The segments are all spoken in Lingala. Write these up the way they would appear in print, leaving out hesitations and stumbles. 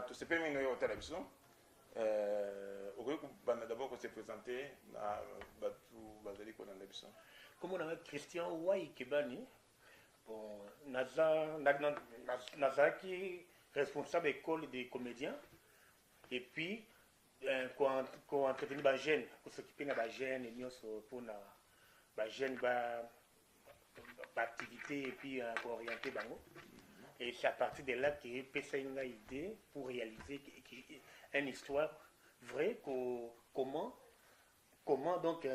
tu sais pas minoyer au télévision. D'abord qu'on s'est présenté na batu bazali ko na l'émission. Comme on a Christian Ouai Kebani, bon, Nazaki, responsable école des comédiens, et puis, quand entretenir les jeunes, pour s'occuper de les jeunes, et pour les jeunes, activité et puis pour orienter bango. Et c'est à partir de là que PSA a une idée pour réaliser une histoire vraie, comment donc,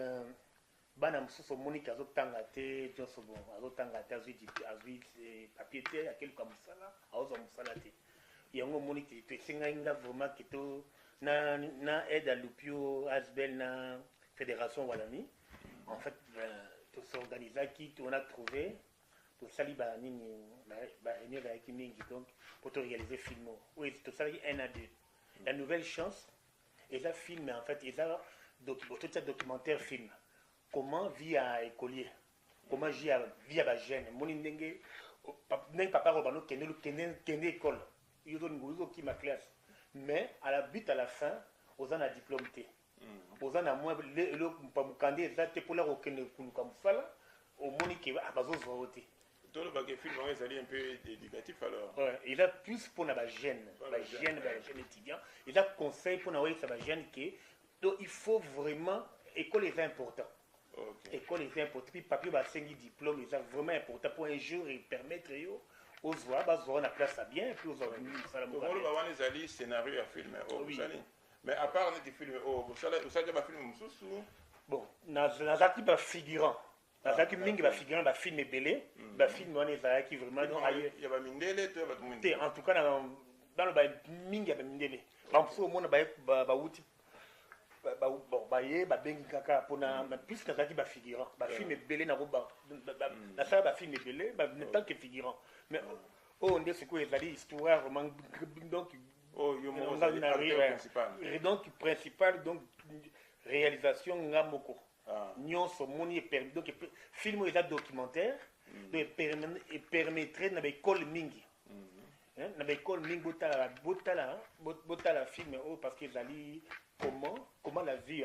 bana mususu monika azotanga te nyonso bon azotanga te azwi papier te akeli ka mosala aozwa mosala te yango omoni te esengai nga vraiment ke to na aide à lupio asbel na fédération walami en fait tosorganisaki on a trouvé tosali banini baréunion ezalaki mingi donc pour to réaliser film oyo tosalaki 1 à 2 la nouvelle chance eza film en fait eza documentaire film. Comment via écolier, comment via jeune, mon ndenge papa robano kende école, ils ont qui ma classe, mais à la but à la fin, aux en a diplôme té, aux en a moins le pamukande exact pour leur aucun comme ça, au monique à bazo zoté. Tout le baguette film est un peu éducatif alors. Ouais, il a plus pour la jeune étudiant, il a conseil pour la jeune qui il faut vraiment école est important. Okay. École est important, puis papier va signer diplôme, c'est vraiment important pour un jour et permettre aux voix, la place à bien, puis aux organismes. Comment les scénario à filmer mais à part les films, vous savez pas film bon, nazaki ba figurant. Nazaki mingi ba figurant ba film belé, ba film on est qui vraiment non ailleurs. Il y a ba mindele to ba tumindele. En tout cas dans le ba mingi ba mindele. Ba mso mona ba wuti bon bengi kaka pona plus nazaki ba figurant ba film belé na roba na ça ba film belé ne tant que figurant mais on dit c'est quoi les histoire vraiment donc donc principal donc réalisation ngamoko nyonso moni donc film est documentaire et permettrait na école mingi na école mingi botala film parce que zali comment la vie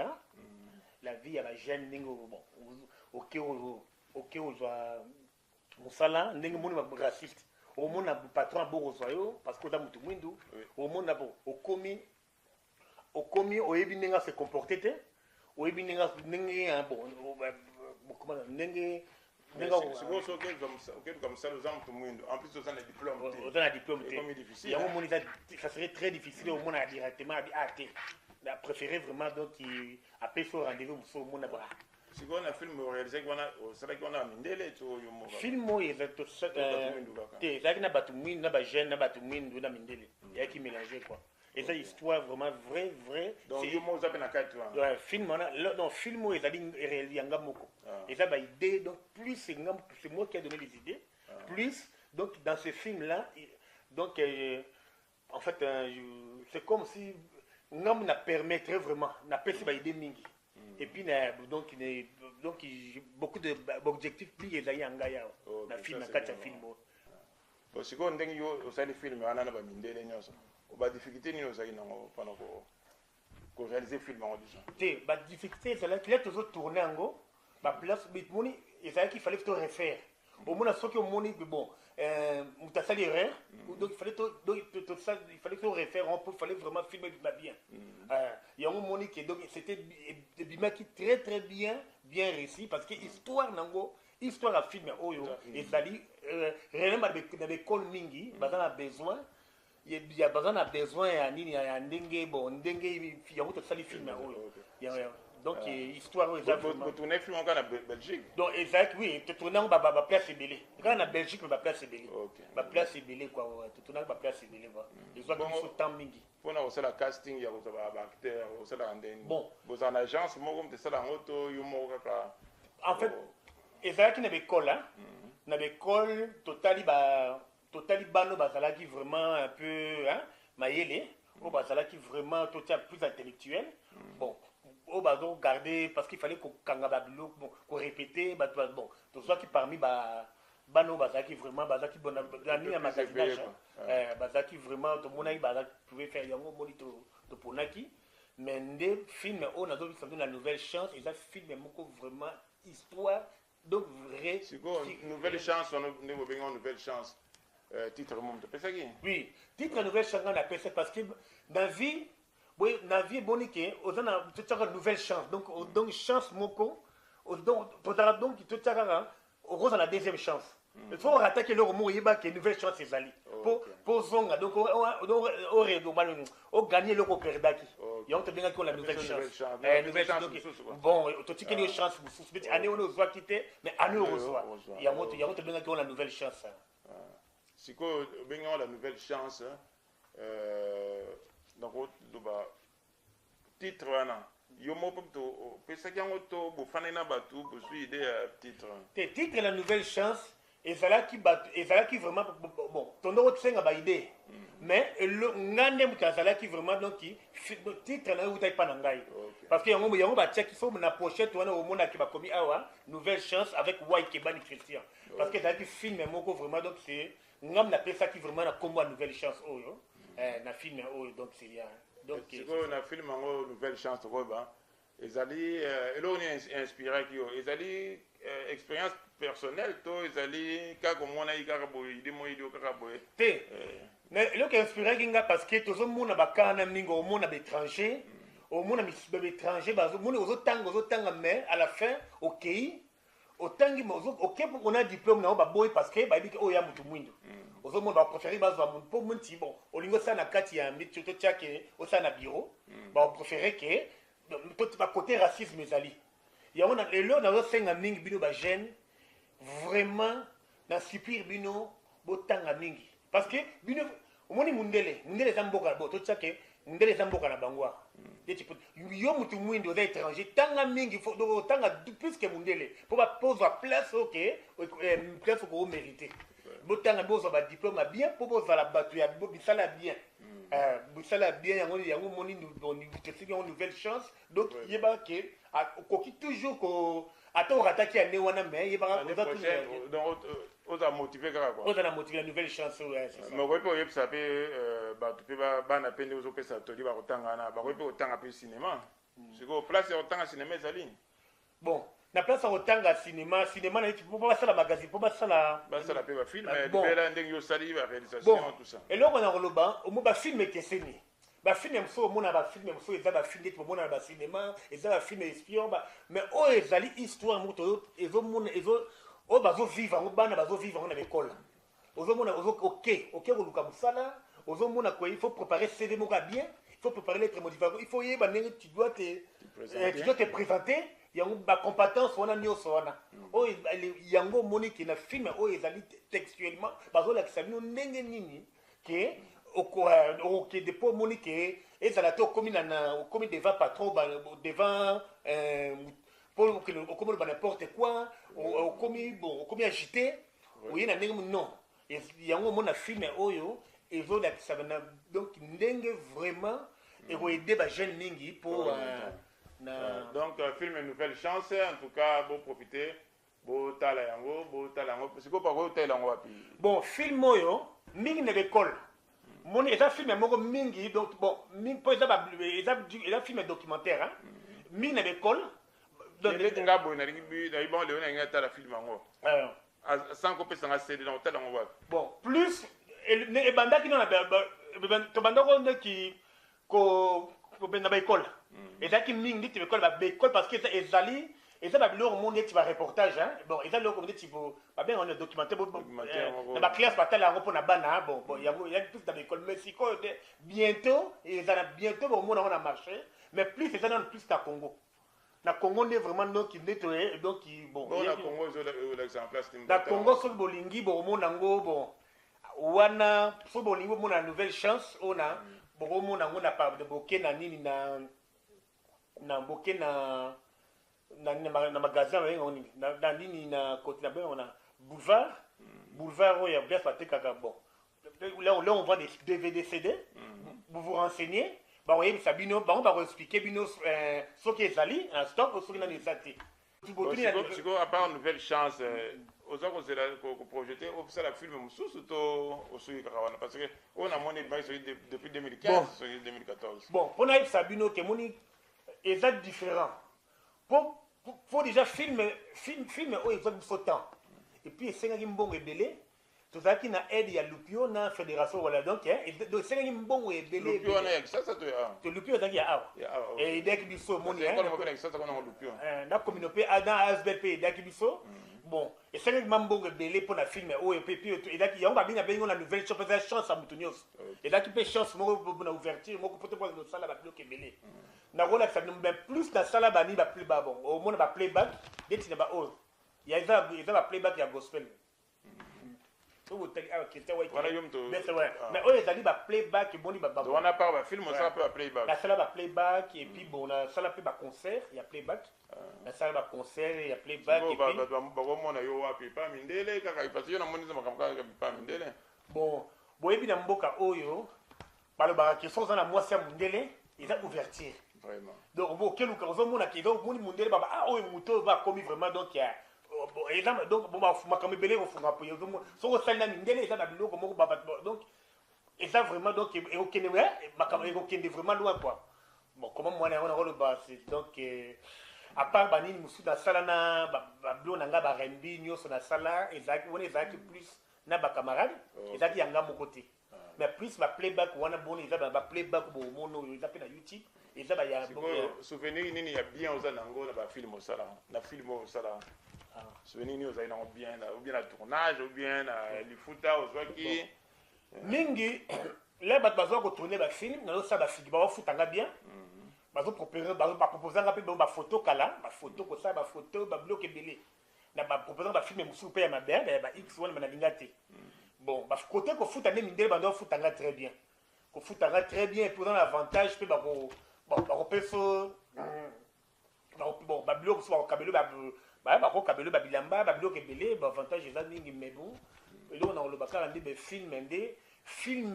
la vie à la jeune ningo bon OK ozwa musala ndenge moni ba raciste au mona patron borozoyo parce que da mutu mwindu au mona bo okomi oyebi ninga se comporter te oyebi ninga bon comment ndenge c'est bon ça OK comme ça les hommes tout mwindu en plus on a diplôme on a diplôme c'est comme difficile ya moni ça serait très difficile au mona directement à a préféré vraiment donc après ce rendez-vous au mona ba si on a film réalisé qu'on a mindele to yomo film exact te zaki na batu mwindu na ba jeune na batu mwindu na mindele ya qui mélanger quoi et ça histoire vraiment vrai donc yomo za na 4 ans ouais film donc film ezali réalisé ngamoko et ça ba idée donc plus c'est moi qui a donné les idées plus donc dans ce film là donc en fait c'est comme si ngam na permettrait vraiment na pesi ba idée mingi et puis donc beaucoup d'objectifs plus ezali ngaya na film na kati ya film bon siko ndenge yo osali film ana na ba mindele nyonso ba difficulté ni osali nango pendant ko réaliser film en disant te ba difficulté c'est là qu'il a toujours tourné ango ba place bit moni ezali qu'il fallait to refaire au moins ce que moni bon mutasali erreur donc il fallait to refaire il fallait vraiment filmer bien il y a un moni qui donc c'était bimaki très bien réussi parce que histoire nango histoire à filmer oyo ezali réellement na l'école mingi bazana besoin il y a besoin ya nini ya ndenge bon ndenge ya moto sali filmer oyo donc histoire exactement tourner film en Belgique donc exact oui tu tourner ba place belé quand na Belgique ba place belé ba place belé quoi tu tourner ba place belé va les autres sont temps mingi pour na osala casting ya ko ba acteur osala ndeni bon vous en agence mo comme ça la moto yo mo kaka en fait exact na école hein na école totali bano bazalaki vraiment un peu hein mayele ou bazalaki vraiment total plus intellectuel bon au bazo garder parce qu'il fallait qu'on kanga babilo qu'on répéter bon tout ça qui parmi bano bazaki vraiment bazaki bona ni ya magasinage bazaki vraiment to monaki bazaki pouvait faire yango moni to ponaki mais nde film on a donc la nouvelle chance et ça film moko vraiment histoire donc vrai nouvelle chance on a nouvelle chance titre monde pesa qui oui titre nouvelle chance on appelle ça parce que dans vie oui na vie bonike ozana to nouvelle chance donc chance moko donc tu rose à la deuxième chance. Il faut attaquer le remous et que nouvelle chance c'est ali. Pour zonga donc au gagner le perdaki. Il y a bien qu'on la nouvelle chance. Nouvelle chance. Bon, tu sais qu'il y a une chance pour année on doit quitter mais année on reçoit. Il y a bien qu'on la nouvelle chance. Si ko bien la nouvelle chance donc titre wana yo mopo to pesa kyango to bofana na batu bosui idée titre titre la nouvelle chance ezalaki vraiment bon tondo tsenga ba idée mais le ngande mutazalaki vraiment donc titre na utai pa na ngai parce que yango ba check faut na pochette wana au mona ki ba komi awa nouvelle chance avec Wai Kebani Christian parce que ezalaki film moko vraiment donc c'est ngam na pesa ki vraiment na kombo nouvelle chance oyo na film oyo donc c'est bien. Donc on a filmé une nouvelle chance Roba ezali elo ni inspiré ki ezali expérience personnelle to ezali ka komona ikaka boy ide mo ide okaka boy te mais elo ki inspiré kinga parce que tozo mona bakana ningo au mona étranger au mona mi étranger bazo mona ozotanga mais à la fin OK otangi mozo OK on a diplôme na ba boy parce que ba biki o ya mutu mwindo ozo mona ba préférer bazo mun po munti bon olingo sana kati ya mituto chake o sana bureau ba préférer que peut pas côté racisme ezali ya on a lelo na zo senga mingi bino ba jeune vraiment na supir bino botanga mingi parce que bino omoni mundele zamboka bo to chake mundele zamboka na bangwa yo mutu mwindo za étranger tanga mingi faut do tanga plus que mundele pour pas poser place OK place ko mériter botanga bozo ba diplôme bien pour poser la batu ya bisala bien bisala bien yango moni une nouvelle chance donc yeba que koki toujours ko attends attaquer à newana mais yeba donc on a motivé quoi on a motivé la nouvelle chance ouais c'est ça mais ouais pour yeba pe ba tu peux ba na pende ozo pesa toli ba kotanga na ba ko tanga pe cinéma c'est ko place ya kotanga cinéma ezali bon na place ya kotanga cinéma na tu peux pas ça la magazine pour pas ça la pe ba film mais bela ndenge yo sali ba réalisation tout ça et là on a roloba au mo ba film keseni ba film mso mona ba film mso eza ba film pour mona ba cinéma eza ba film espion ba mais o ezali histoire moto ezo mona ezo o bazo vivre ngo bana bazo vivre na l'école ozo mona ozo OK ko luka musala ozo mona ko il faut préparer CV moka bien il faut préparer lettre motivation il faut yeba ndenge tu dois te présenter yango ba compétence wana nyoso wana o yango monique na film o ezali textuellement bazo la kisabino ndenge nini ke OK depuis monique ezala to komi na komi devant patron devant pour que comme n'importe quoi comme agité oui na ndenge non yango mona film oyo ezo la kisabana donc ndenge vraiment et ko aider ba jeune mingi pour donc film nouvelle chance en tout cas bon profiter bo tala yango parce que pas ko tala yango wapi bon film oyo mingi na l'école mon eza film moko mingi donc bon mingi po eza film documentaire hein mingi na l'école donc nga bo na lingi na bon le na ngata la film yango sans ko pesa nga CD donc tala yango wapi bon plus et banda ki na to banda ko ki ko benda ba école ezaki mingi ti école ba école parce que ezali eza ba biloko monde ti ba reportage hein bon eza loko monde ti bo ba bien on est documentaire na ba classe batala yango pona bana bon il y a plus dans l'école mais si bientôt bientôt bon monde on a marché mais plus c'est dans plus ta Congo na Congo n'est vraiment donc bon na Congo l'exemple na Congo so bolingi bon monde ngo bon wana so bolingi bon na nouvelle chance on a bon monde ngo na pas de boké na nini na boké na magasin na nini na côté là-bas on a boulevard où il y a bien fait caca bon là on vend des DVD CD vous vous renseignez bah oui ça bino bah on va expliquer bino ce qui est sali en stock ou ce qui n'est pas sali à part nouvelle chance oza projeté la film mosusu to osui kaka wana parce que on a monné depuis 2015 sur 2014. Bon, on a Sabino qui est différent. Pour déjà filmer où ils ont faut temps. Et puis c'est un bon rebelle. Tout ça qui n'a aide il y a Lupio na fédération voilà donc c'est un bon rebelle. Lupio na ça to to Lupio ça qui a et dès que biso moni hein. Ça qu'on a Lupio. Na communauté dans ASBP dès que biso bon et c'est un bon rebelle pour la filmer où et puis et là qui on va bien la nouvelle chance à Mutunios. Et là qui peut chance mo pour na ouverture mo pour le sala ba bloquer belé. Na rola ça nous ben plus na sala ba ni ba plus ba bon au monde ba playback dès que ba oh il y a ça playback ya gospel. Voilà, mais eux, ils allaient playback et bon, ils on a pas film, ça peut playback. La salle va playback et puis bon, la salle peut concert, il y a playback. La salle va concert, il y a playback. Bon, bon, et puis dans Mboka Oyo, par le barak, ils sont dans la moitié mondiale, ils ont ouverture. Vraiment. Donc, bon, quel cas, on a qui donc, mon mondial, ah, oh, Mouto va commis vraiment, donc il y a. Donc, bon, ma comme belé au fond, son ressal mindele, ça va bien comme donc, et ça vraiment, donc, et au Kenya, ma comme vraiment loin, quoi. Bon, comment moi, on a le bas, donc, à part Banini Moussou dans Salana, Bablo Nanga, Barembi, Nyo, sur la Sala, et Zaki, on est Zaki plus, n'a pas camarade, et Zaki Yanga, mon côté. Mais plus, ma playback, on a bon, ils ont un playback, bon, ils appellent à YouTube, et ça va y avoir. Souvenir, il y a bien aux Anango, dans le film au Sala, dans le film au Sala. Souvenir nous allons bien ou bien la tournage ou bien le footage ou soit qui mingi là bazo ko tourner ba film na ça ba film ba footanga bien bazo proposer ba photo kala ba photo ko ça ba photo ba bloquer belé na ba proposer ba film musu pe ya mabe ba x one na lingate bon ba côté ko footanga mindele ba do footanga très bien ko footanga très bien pour dans l'avantage pe ba ko peso bon ba bloquer so ba kabelo ba ko kabelo ba bilamba ba bloquer belé ba avantage eza mingi mais bon et là on a le bakala ndé film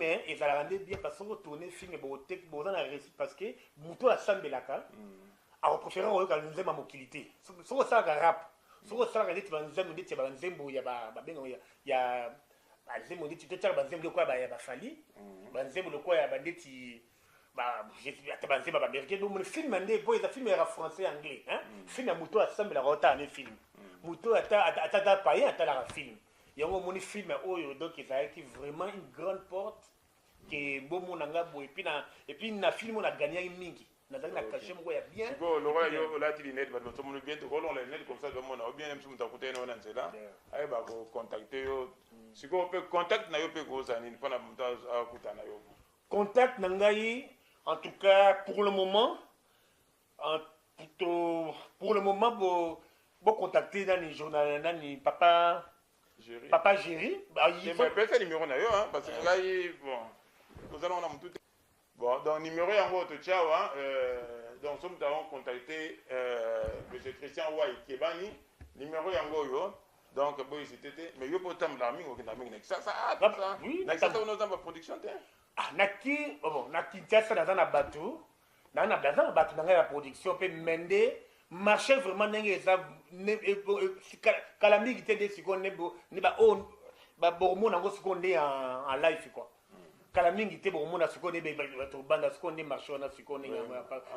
et ça la rendait bien parce que tourner film bon tek bon dans la réussite parce que muto asambelaka a préféré on ka nzema mokilité so ça rap so ça rendait ba nzema ndé ba nzembo ya ba bengo ya ba nzembo ndé tu te tire ba nzembo quoi ba ya ba fali ba nzembo le quoi ya ba ndé je suis à te américain donc le film andé boy ça film era français anglais hein film muto assemble rota un film muto ata païen ata la film il y a un film donc il a été vraiment une grande porte que bon mon anga boy et puis na film on a gagné une mingi na dans la caché mo ya bien bon le roi yo la tili net ba to mo bien to rolon les net comme ça comme on a bien même si muta côté on est là ay ba ko contacter yo si ko peut contact na yo pe ko ça ni pona muta akutana yo contact na ngai. En tout cas, pour le moment, vous contacter dans les journaux, dans les papa Géry. Il faut appeler ce numéro d'ailleurs, parce que là, bon, nous allons en tout. Bon, donc numéro en haut de Tchao, donc nous avons contacté M. Christian Ouai Kebani, numéro en haut, donc bon, c'était, mais il faut que tu l'armée, ça, oui, ça, nous avons la production, ah naki bon naki tessa dans un bateau dans la production peut mender marcher vraiment n'engage ça kalami qui était siko ne ba on ba bormo nango siko ndé en live quoi kalami qui était bormo na siko ne ba to banda siko ndé marcher na siko ndé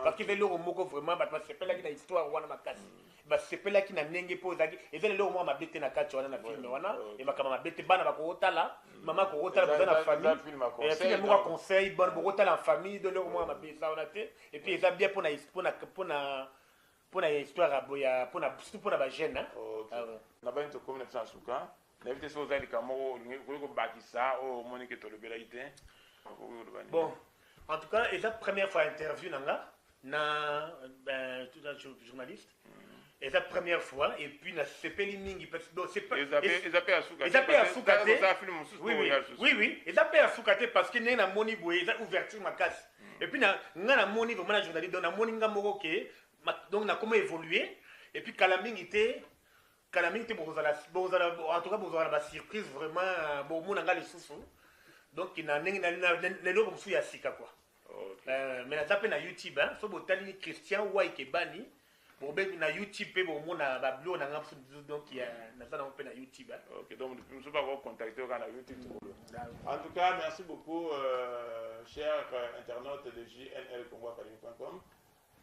parce que le moko vraiment ba c'est pas là qui na histoire wana makasi ba c'est pas là qui na nenge posaki et le mo ma bête na katch wana na film wana et ba kama bête bana ba ko otala maman ko otala dans la famille et puis moi conseil bon ko otala en famille de le mo ma bête ça on a fait et puis ça bien pour na histoire aboya pour na ba jeune hein na ba into comme na suka na vite so zali kamo ko bakisa o monique to le belaité bon en tout cas et la première fois interview na tout un journaliste et la première fois et puis na sepeli mingi parce que c'est pas ils appellent à Soukate oui ils appellent à Soukate parce que na moni boye ça ouverture ma casse et puis na moni vraiment la journaliste donc na moni ngamoko ke donc na comment évoluer et puis kalamingi te bozala en tout cas bozala ba surprise vraiment bon mon nga les sous donc il na les logo msu ya sika quoi mais na tape na YouTube hein so botali Christian Ouai Kebani Bon, ben, na YouTube, bon, mon a bablo, on a un donc il y a na YouTube. Ok, donc nous ne sommes pas encore contactés au YouTube. En tout cas, merci beaucoup, chers internautes de jnlcongoacademy.com.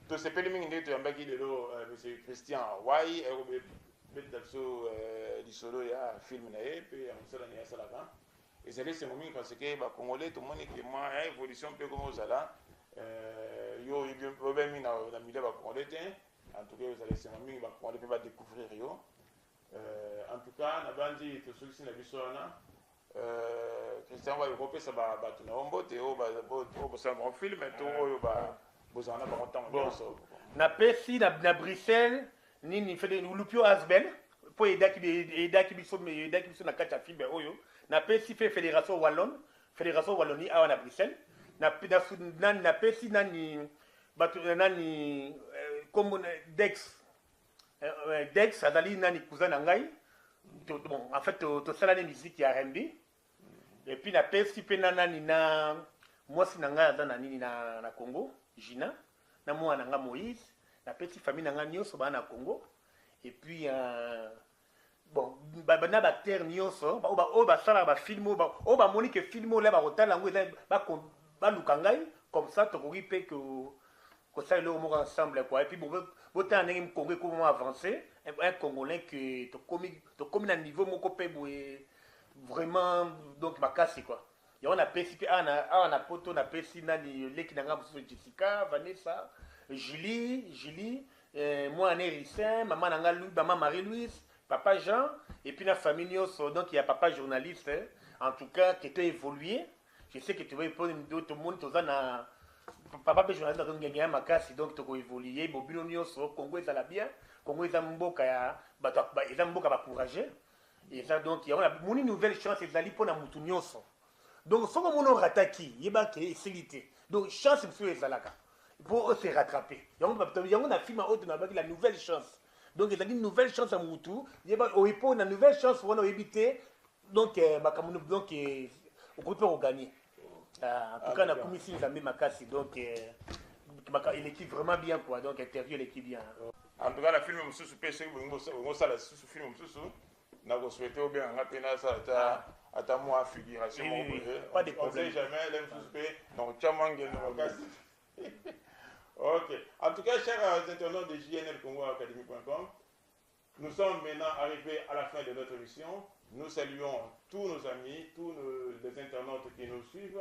To se peli mingi ndeto yambaki lelo monsieur Christian Wai betdaso lisolo ya film na ye pe amsala ni asalaka ezali sengo mingi parce que ba congolais to moni que moi évolution pe comme ozala yo bien mi na milieu ba congolais te en tout cas ezali sengo mingi ba congolais pe ba découvrir yo en tout cas na bandi to solution na biso wana Christian Wai ko pesa ba tu na ombote o ba sa mon film to oyo ba bon, na pesi na Bruxelles nini fait de lupio asben pour aider qui biso na kacha film oyo na pesi fait fédération wallonie à na Bruxelles na pesi nani batu nani comme Dex azali nani cousin na ngai bon en fait to sala ni musique ya R&B et puis na pesi pe nani na moi si na ngai azana nini na Congo Gina, na mwana nga Moïse, na petite famille nga nyonso ba na Congo. Et puis bon, ba acteur nyonso, ba sala ba film ba moni que film là ba rotala ngo ba lukangai comme ça to koki pe que ça le mo ensemble quoi. Et puis bon botan ndenge Congo comment avancer, un Congolais que to komi na niveau moko pe vraiment donc makasi quoi. Et on a participé à un poto, on a participé nani leki nanga Jessica, Vanessa, Julie, moi Anne Rissin, maman nanga maman Marie-Louise, papa Jean, et puis la famille Nyos, donc il y a papa journaliste, hein. En tout cas qui était évolué. Je sais que tu vas répondre d'autres monde, tu as papa journaliste donc il y a makasi donc tu vas évoluer, bobino Nyos, Congo est à la bien, Congo est à mboka ya ba mboka ba courager. Et ça donc il y a une nouvelle chance ezali pour na mutu Nyos. Donc, ce qu'on a rataki, il y a une facilité. Donc, chance pour ezalaka pour se rattraper. Il y a un film à haute la nouvelle chance. Donc, il y a une nouvelle chance à Moutou. Il y a une nouvelle chance pour éviter. Donc, on peut gagner. En tout cas, on a commis si les makasi. Donc, il équipe vraiment bien quoi. Donc, interview l'équipe bien. En tout cas, la film Moussou PC, on ça la film Moussou. N'a pas souhaité ou bien on ça. Attends moi figuration pas de problème. On sait jamais l'aime suspect donc chamangel ok en tout cas chers internautes de jnlcongoacademy.com nous sommes maintenant arrivés à la fin de notre émission. Nous saluons tous nos amis, tous les internautes qui nous suivent.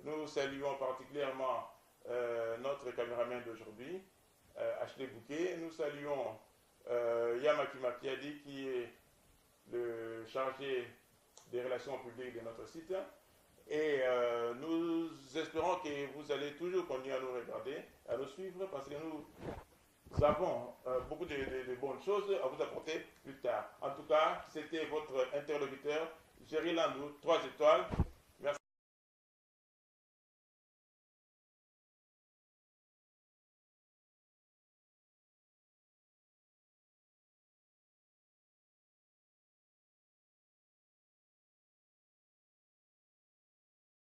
Nous saluons particulièrement notre caméraman d'aujourd'hui, Ashley Bouquet. Nous saluons Yamaki Makiadi qui est le chargé des relations publiques de notre site. Et nous espérons que vous allez toujours continuer à nous regarder, à nous suivre, parce que nous avons beaucoup de bonnes choses à vous apporter plus tard. En tout cas, c'était votre interlocuteur, Jerry Landou, 3 étoiles.